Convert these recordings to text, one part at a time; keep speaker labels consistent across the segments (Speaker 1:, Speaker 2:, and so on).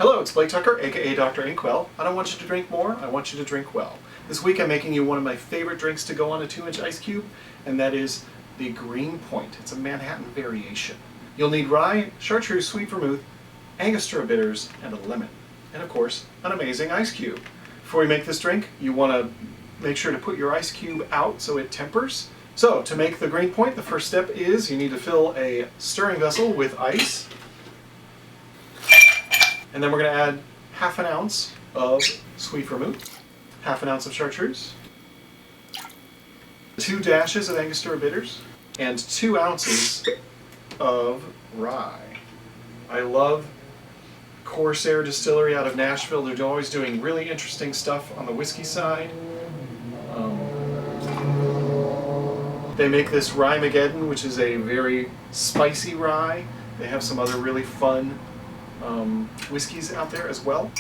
Speaker 1: Hello, it's Blake Tucker, aka Dr. Inkwell. I don't want you to drink more, I want you to drink well. This week I'm making you one of my favorite drinks to go on a 2-inch ice cube, and that is the Greenpoint. It's a Manhattan variation. You'll need rye, chartreuse, sweet vermouth, angostura bitters, and a lemon. And of course, an amazing ice cube. Before we make this drink, you want to make sure to put your ice cube out so it tempers. So, to make the Greenpoint, the first step is you need to fill a stirring vessel with ice. And then we're going to add half an ounce of sweet vermouth, half an ounce of chartreuse, 2 dashes of angostura bitters, and 2 ounces of rye. I love Corsair Distillery out of Nashville. They're always doing really interesting stuff on the whiskey side. They make this Rye-mageddon, which is a very spicy rye. They have some other really fun whiskeys out there as well.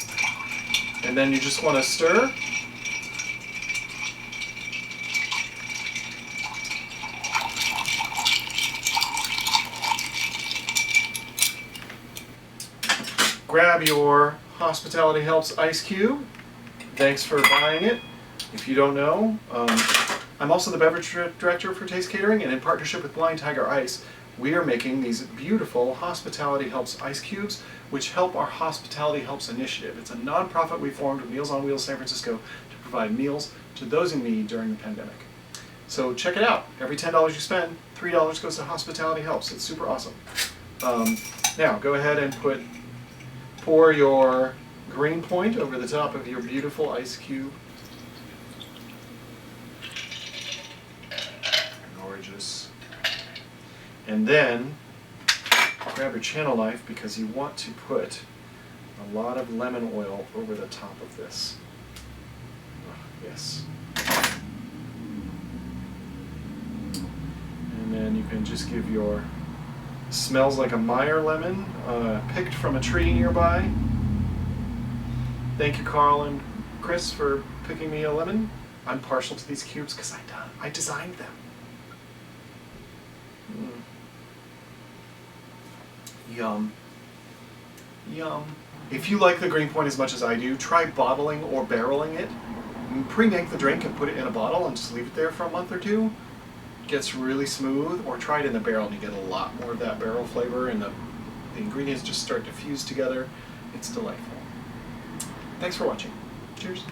Speaker 1: And then you just want to stir. Grab your Hospitality Helps ice cube. Thanks for buying it. If you don't know, I'm also the beverage director for Taste Catering, and in partnership with Blind Tiger Ice, we are making these beautiful Hospitality Helps ice cubes, which help our Hospitality Helps initiative. It's a nonprofit we formed with Meals on Wheels San Francisco to provide meals to those in need during the pandemic. So check it out. Every $10 you spend, $3 goes to Hospitality Helps. It's super awesome. Now go ahead and pour your Greenpoint over the top of your beautiful ice cube. Gorgeous. And then grab your channel knife because you want to put a lot of lemon oil over the top of this. Yes. And then you can just give your, smells like a Meyer lemon, picked from a tree nearby. Thank you, Carl and Chris, for picking me a lemon. I'm partial to these cubes because I designed them. Yum. Yum. If you like the Greenpoint as much as I do, try bottling or barreling it. Pre-make the drink and put it in a bottle and just leave it there for a month or two. It gets really smooth. Or try it in the barrel and you get a lot more of that barrel flavor and the ingredients just start to fuse together. It's delightful. Thanks for watching. Cheers.